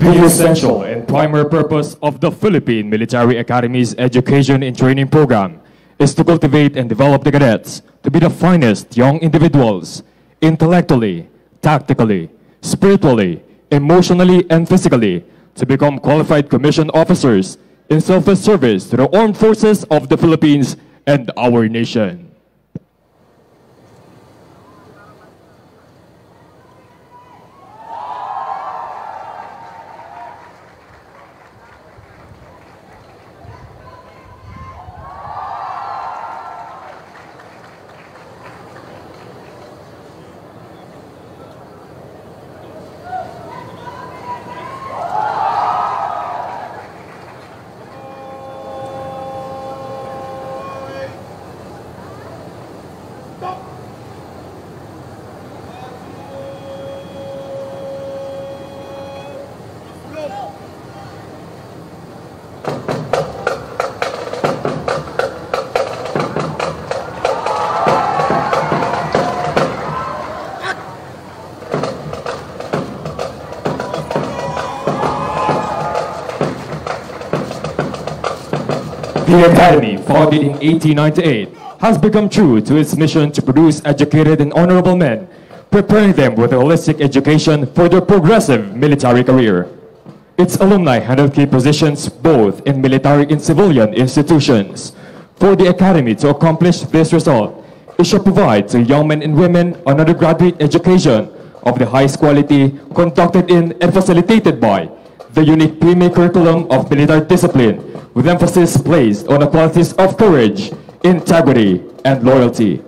The essential and primary purpose of the Philippine Military Academy's education and training program is to cultivate and develop the cadets to be the finest young individuals, intellectually, tactically, spiritually, emotionally, and physically, to become qualified commissioned officers in selfless service to the armed forces of the Philippines and our nation. The Academy, founded in 1898, has become true to its mission to produce educated and honorable men, preparing them with a holistic education for their progressive military career. Its alumni handle key positions both in military and civilian institutions. For the Academy to accomplish this result, it should provide to young men and women an undergraduate education of the highest quality conducted in and facilitated by the unique PMA curriculum of military discipline, with emphasis placed on the qualities of courage, integrity, and loyalty.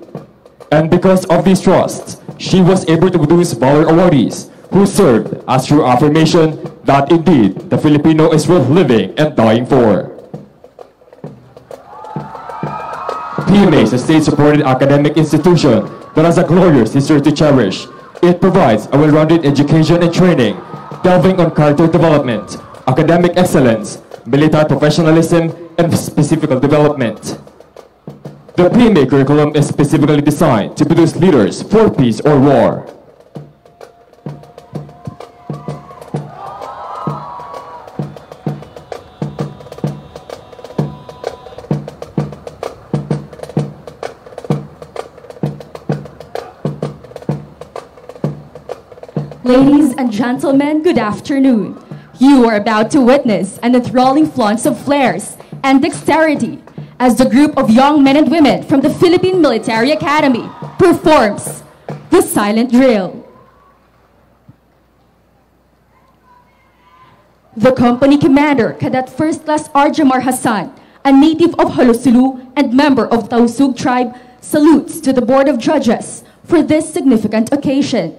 And because of these trusts, she was able to produce valor awardees who served as true affirmation that indeed the Filipino is worth living and dying for. PMA is a state-supported academic institution that has a glorious history to cherish. It provides a well-rounded education and training, delving on character development, academic excellence, military professionalism, and specific development. The PMA curriculum is specifically designed to produce leaders for peace or war. Ladies and gentlemen, good afternoon. You are about to witness an enthralling flaunt of flares and dexterity as the group of young men and women from the Philippine Military Academy performs the Silent Drill. The company commander, Cadet First Class Arjamar Hassan, a native of Halosulu and member of Tausug tribe, salutes to the Board of Judges for this significant occasion.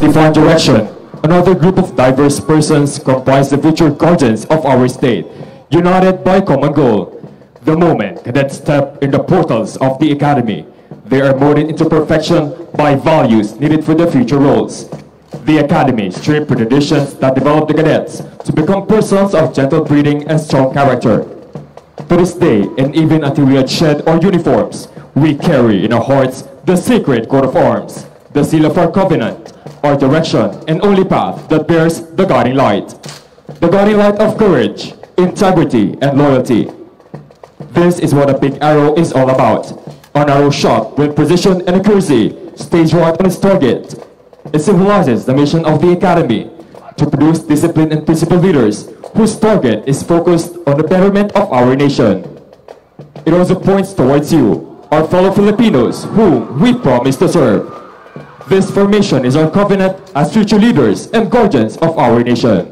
Define direction. Another group of diverse persons comprise the future guardians of our state, united by common goal. The moment cadets step in the portals of the Academy, they are molded into perfection by values needed for their future roles. The Academy strives for traditions that develop the cadets to become persons of gentle breeding and strong character. To this day, and even until we had shed our uniforms, we carry in our hearts the sacred coat of arms, the seal of our covenant, our direction, and only path that bears the guiding light. The guiding light of courage, integrity, and loyalty. This is what a big arrow is all about. An arrow shot with precision and accuracy, stays right on its target. It symbolizes the mission of the Academy, to produce disciplined and principled leaders whose target is focused on the betterment of our nation. It also points towards you, our fellow Filipinos whom we promise to serve. This formation is our covenant as future leaders and guardians of our nation.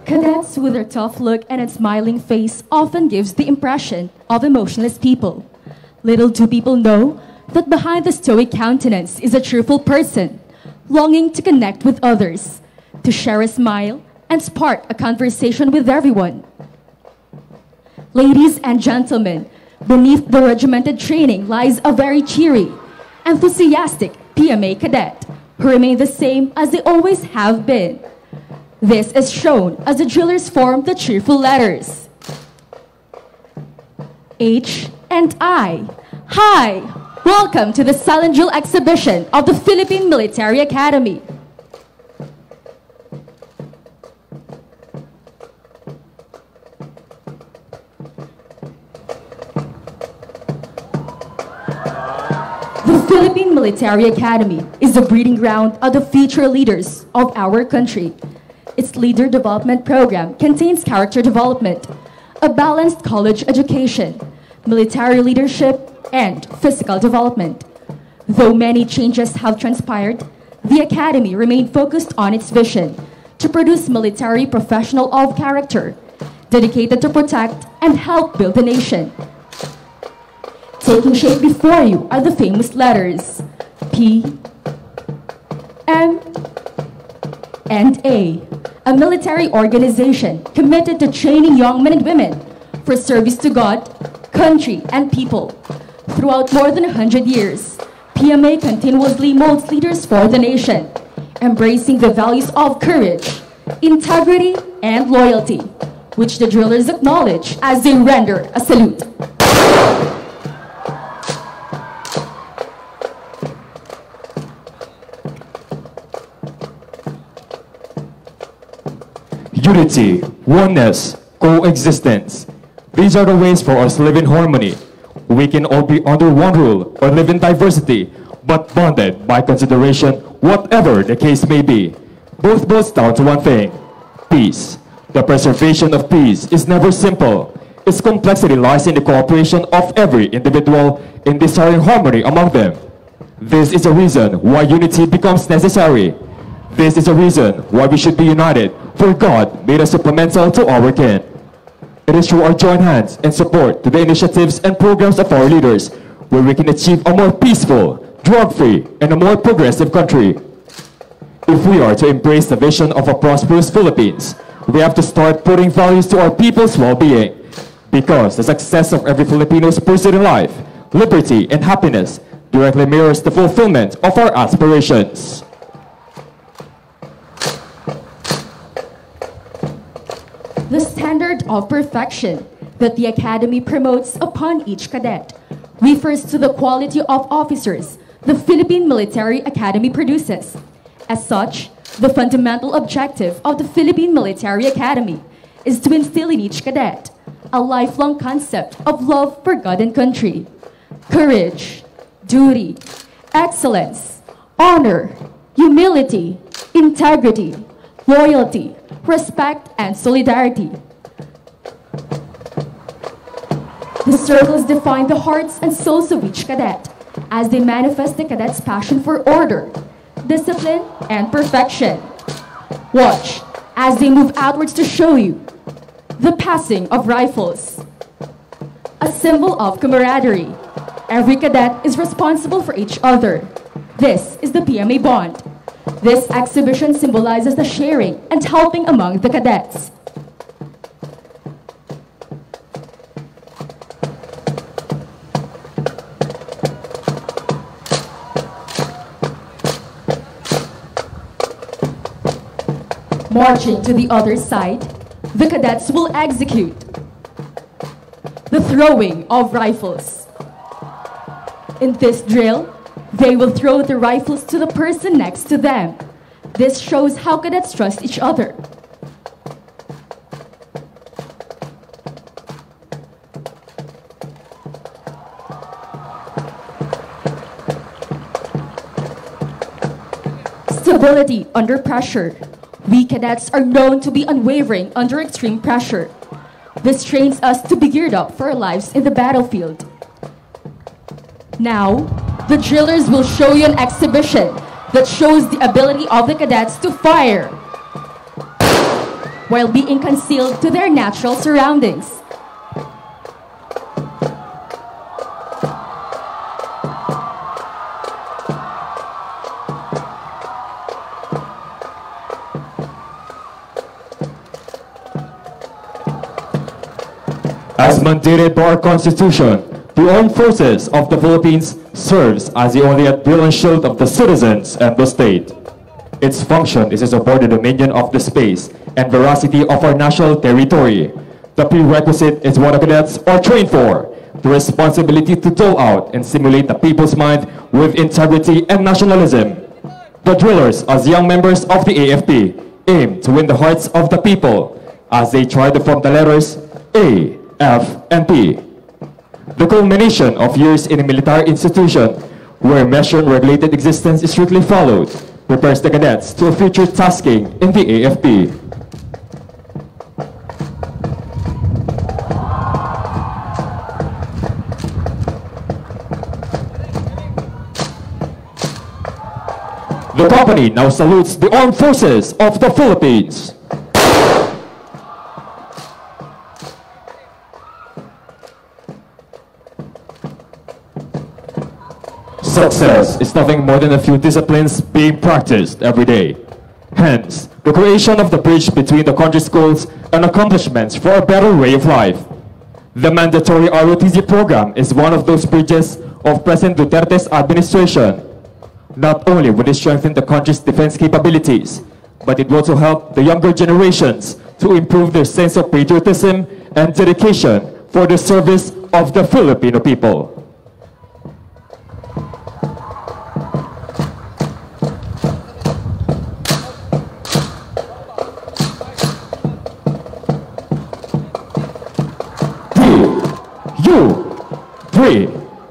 Cadets with their tough look and a smiling face often gives the impression of emotionless people. Little do people know that behind the stoic countenance is a cheerful person, longing to connect with others, to share a smile and spark a conversation with everyone. Ladies and gentlemen, beneath the regimented training lies a very cheery, enthusiastic PMA cadet who remain the same as they always have been. This is shown as the drillers form the cheerful letters H and I. Hi! Welcome to the Silent Drill exhibition of the Philippine Military Academy. The Philippine Military Academy is the breeding ground of the future leaders of our country. Its leader development program contains character development, a balanced college education, military leadership, and physical development. Though many changes have transpired, the Academy remained focused on its vision to produce military professional of character, dedicated to protect and help build the nation. Taking shape before you are the famous letters P, M, and a military organization committed to training young men and women for service to God, country, and people. Throughout more than 100 years, PMA continuously molds leaders for the nation, embracing the values of courage, integrity, and loyalty, which the drillers acknowledge as they render a salute. Unity, oneness, coexistence. These are the ways for us to live in harmony. We can all be under one rule or live in diversity, but bonded by consideration, whatever the case may be. Both boils down to one thing: peace. The preservation of peace is never simple. Its complexity lies in the cooperation of every individual in desiring harmony among them. This is a reason why unity becomes necessary. This is a reason why we should be united, for God made us supplemental to our kin. It is through our joint hands and support to the initiatives and programs of our leaders where we can achieve a more peaceful, drug-free, and a more progressive country. If we are to embrace the vision of a prosperous Philippines, we have to start putting values to our people's well-being. Because the success of every Filipino's pursuit in life, liberty, and happiness directly mirrors the fulfillment of our aspirations. The standard of perfection that the Academy promotes upon each cadet refers to the quality of officers the Philippine Military Academy produces. As such, the fundamental objective of the Philippine Military Academy is to instill in each cadet a lifelong concept of love for God and country, courage, duty, excellence, honor, humility, integrity, loyalty, respect, and solidarity. The circles define the hearts and souls of each cadet as they manifest the cadet's passion for order, discipline, and perfection. Watch as they move outwards to show you the passing of rifles, a symbol of camaraderie. Every cadet is responsible for each other. This is the PMA bond. This exhibition symbolizes the sharing and helping among the cadets. Marching to the other side, the cadets will execute the throwing of rifles. In this drill, they will throw the rifles to the person next to them. This shows how cadets trust each other. stability under pressure. We cadets are known to be unwavering under extreme pressure. This trains us to be geared up for our lives in the battlefield. Now, the drillers will show you an exhibition that shows the ability of the cadets to fire while being concealed to their natural surroundings. As mandated by our Constitution, the Armed Forces of the Philippines serves as the only drill and shield of the citizens and the state. Its function is to support the dominion of the space and veracity of our national territory. The prerequisite is what the cadets are trained for: the responsibility to dole out and simulate the people's mind with integrity and nationalism. The drillers, as young members of the AFP, aim to win the hearts of the people as they try to form the letters A, F, and P. The culmination of years in a military institution where measured and regulated existence is strictly followed prepares the cadets to a future tasking in the AFP. The company now salutes the Armed Forces of the Philippines. Success is nothing more than a few disciplines being practiced every day. Hence, the creation of the bridge between the country's goals and accomplishments for a better way of life. The mandatory ROTC program is one of those bridges of President Duterte's administration. Not only will it strengthen the country's defense capabilities, but it will also help the younger generations to improve their sense of patriotism and dedication for the service of the Filipino people.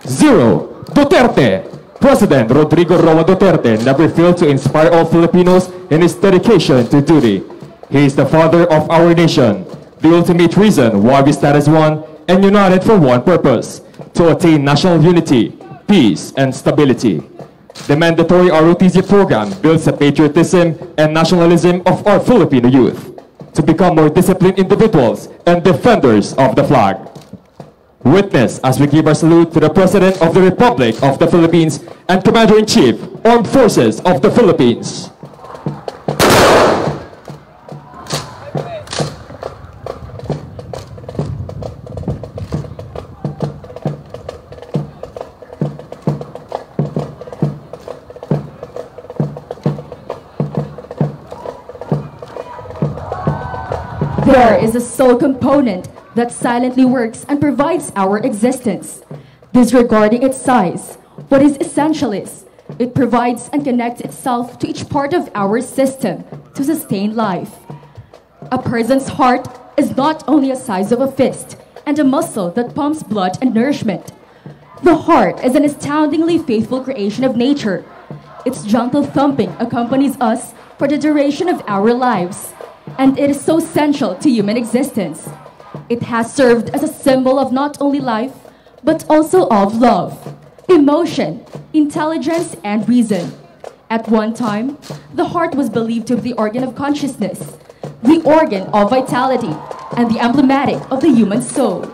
Zero Duterte. President Rodrigo Roa Duterte never failed to inspire all Filipinos in his dedication to duty. He is the father of our nation, the ultimate reason why we stand as one and united for one purpose: to attain national unity, peace, and stability. The mandatory ROTC program builds the patriotism and nationalism of our Filipino youth to become more disciplined individuals and defenders of the flag. Witness as we give our salute to the President of the Republic of the Philippines and Commander-in-Chief, Armed Forces of the Philippines. There is a soul component that silently works and provides our existence. Disregarding its size, what is essential is, it provides and connects itself to each part of our system to sustain life. A person's heart is not only a size of a fist and a muscle that pumps blood and nourishment. The heart is an astoundingly faithful creation of nature. Its gentle thumping accompanies us for the duration of our lives, and it is so essential to human existence. It has served as a symbol of not only life, but also of love, emotion, intelligence, and reason. At one time, the heart was believed to be the organ of consciousness, the organ of vitality, and the emblematic of the human soul.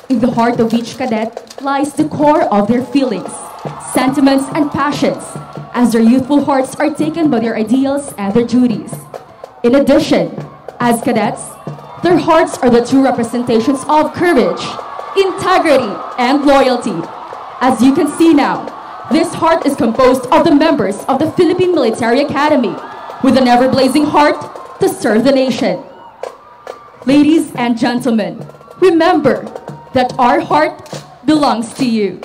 In the heart of each cadet lies the core of their feelings, sentiments, and passions, as their youthful hearts are taken by their ideals and their duties. In addition, as cadets, their hearts are the true representations of courage, integrity, and loyalty. As you can see now, this heart is composed of the members of the Philippine Military Academy, with an ever-blazing heart to serve the nation. Ladies and gentlemen, remember that our heart belongs to you.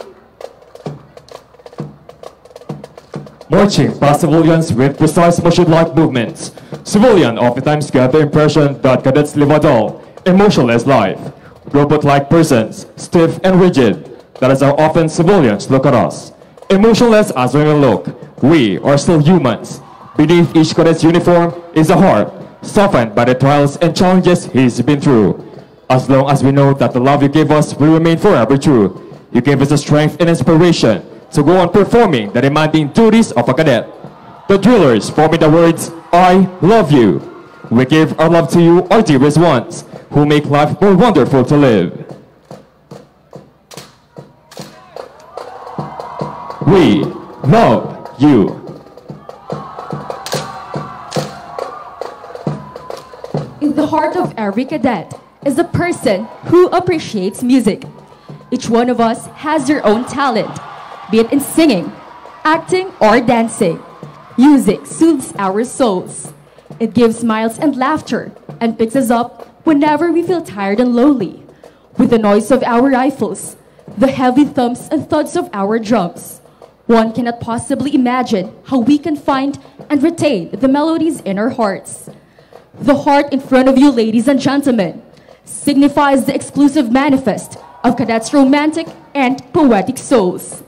Marching past civilians with precise motion-like movements, civilians oftentimes get the impression that cadets live a dull, emotionless life. Robot-like persons, stiff and rigid. That is how often civilians look at us. Emotionless as we may look, we are still humans, Beneath each cadet's uniform is a heart, softened by the trials and challenges he's been through. As long as we know that the love you gave us will remain forever true, you gave us the strength and inspiration to go on performing the demanding duties of a cadet. The drillers forming the words, I love you. We give our love to you, our dearest ones, who make life more wonderful to live. We love you. In the heart of every cadet is a person who appreciates music. Each one of us has their own talent, be it in singing, acting, or dancing. Music soothes our souls. It gives smiles and laughter and picks us up whenever we feel tired and lonely. With the noise of our rifles, the heavy thumps and thuds of our drums, one cannot possibly imagine how we can find and retain the melodies in our hearts. The heart in front of you, ladies and gentlemen, signifies the exclusive manifest of cadets' romantic and poetic souls.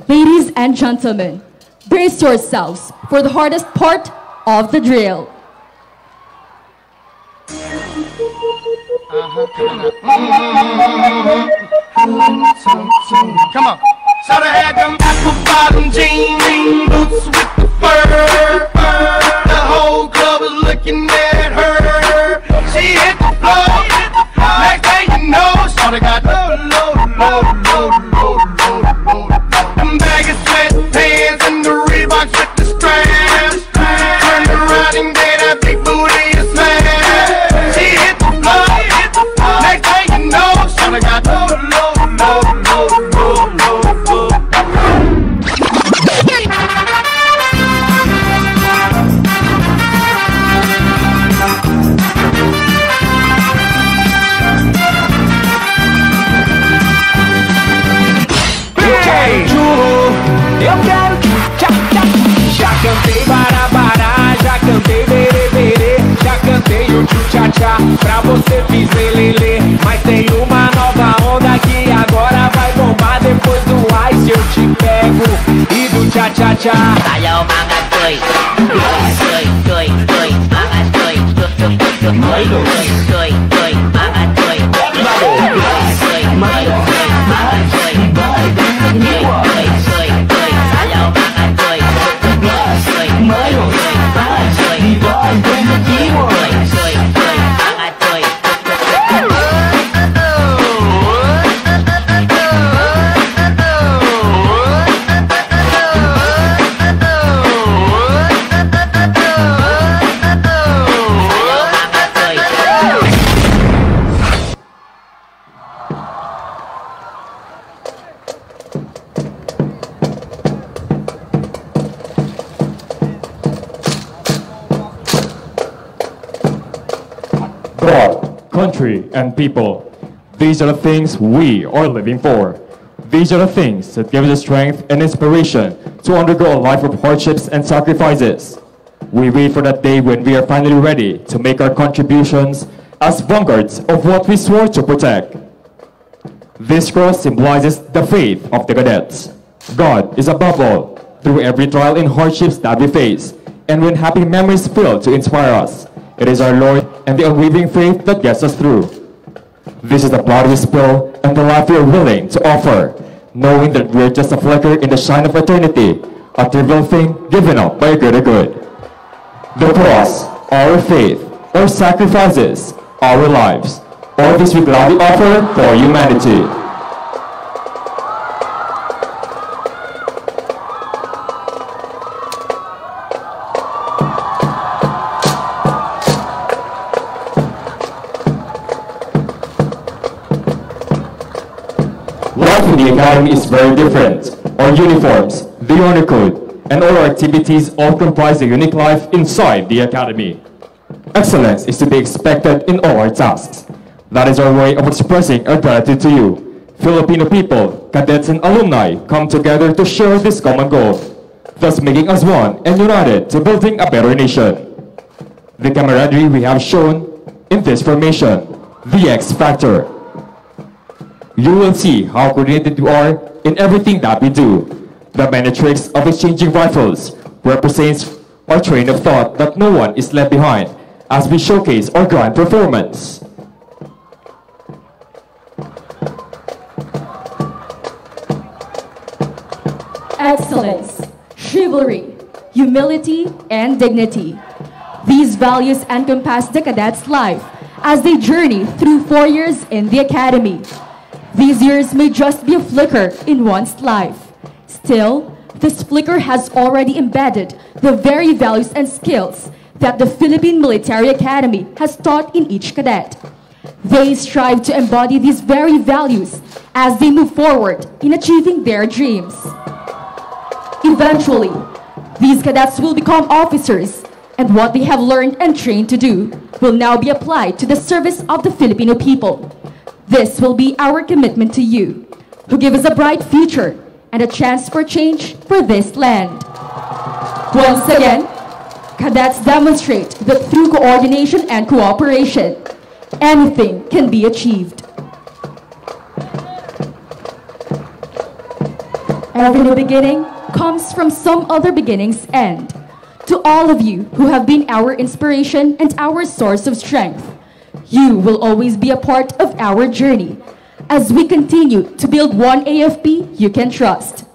Ladies and gentlemen, brace yourselves for the hardest part of the drill. Come on. So they had them apple bottom jean boots with the fur. The whole club was looking at her. She hit the floor. Next thing you know, shorty got low. Them baggy sweatpants and the Reeboks with the straps. Turned around and gave that big booty a smash. She hit the floor. Next thing you know, shorty got low. Eu quero tchá-tchá. Já cantei barabara, já cantei berê-berê, já cantei o tchu-tchá-tchá, pra você fiz lelele. Mas tem uma nova onda que agora vai bombar. Depois do ice eu te pego e do tchá-tchá-tchá. Ayaw mga toy, toy, toy, toy, mga toy, toy, mga toy, mga toy, God, country, and people. These are the things we are living for. These are the things that give us the strength and inspiration to undergo a life of hardships and sacrifices. We wait for that day when we are finally ready to make our contributions as vanguards of what we swore to protect. This cross symbolizes the faith of the cadets. God is above all, through every trial and hardships that we face, and when happy memories fail to inspire us, it is our Lord and the unwavering faith that gets us through. This is the blood we spill and the life we are willing to offer, knowing that we are just a flicker in the shine of eternity, a trivial thing given up by a greater good. The cross, our faith, our sacrifices, our lives, all this we gladly offer for humanity. Life in the academy is very different. Our uniforms, the honor code, and all our activities all comprise a unique life inside the academy. Excellence is to be expected in all our tasks. That is our way of expressing our gratitude to you. Filipino people, cadets, and alumni come together to share this common goal, thus making us one and united to building a better nation. The camaraderie we have shown in this formation, the X Factor. You will see how coordinated we are in everything that we do. The many tricks of exchanging rifles represents our train of thought that no one is left behind as we showcase our grand performance. Excellence, chivalry, humility, and dignity. These values encompass the cadets' life as they journey through 4 years in the academy. These years may just be a flicker in one's life. Still, this flicker has already embedded the very values and skills that the Philippine Military Academy has taught in each cadet. They strive to embody these very values as they move forward in achieving their dreams. Eventually, these cadets will become officers, and what they have learned and trained to do will now be applied to the service of the Filipino people. This will be our commitment to you, who give us a bright future and a chance for change for this land. Once again, cadets demonstrate that through coordination and cooperation, anything can be achieved. Every new beginning comes from some other beginning's end. To all of you who have been our inspiration and our source of strength, you will always be a part of our journey as we continue to build one AFP you can trust.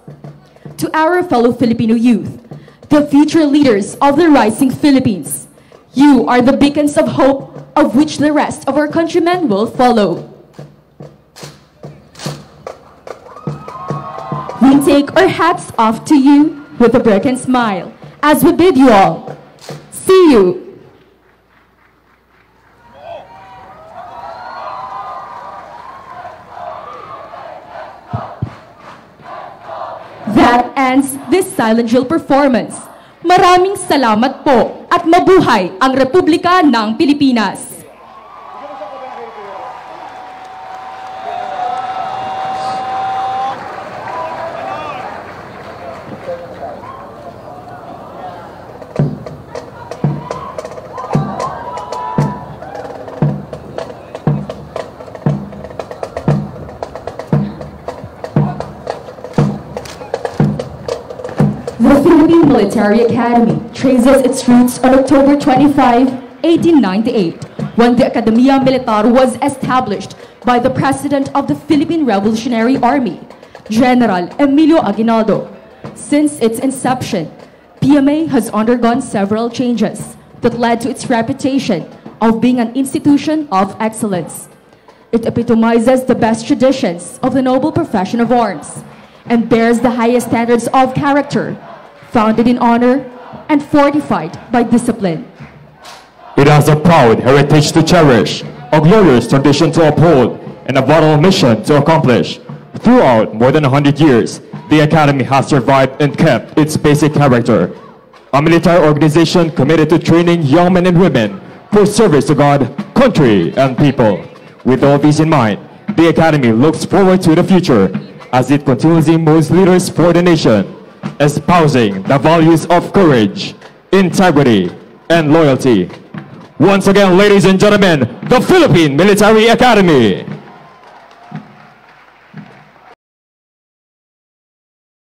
To our fellow Filipino youth, the future leaders of the rising Philippines, you are the beacons of hope of which the rest of our countrymen will follow. We take our hats off to you with a broken smile as we bid you all, see you. That ends this silent drill performance. Maraming salamat po at mabuhay ang Republika ng Pilipinas. The Philippine Military Academy traces its roots on October 25, 1898, when the Academia Militar was established by the President of the Philippine Revolutionary Army, General Emilio Aguinaldo. Since its inception, PMA has undergone several changes that led to its reputation of being an institution of excellence. It epitomizes the best traditions of the noble profession of arms and bears the highest standards of character, founded in honor and fortified by discipline. It has a proud heritage to cherish, a glorious tradition to uphold, and a vital mission to accomplish. Throughout more than 100 years, the Academy has survived and kept its basic character. A military organization committed to training young men and women for service to God, country, and people. With all these in mind, the Academy looks forward to the future as it continuously moves leaders for the nation, espousing the values of courage, integrity, and loyalty. Once again, ladies and gentlemen, the Philippine Military Academy.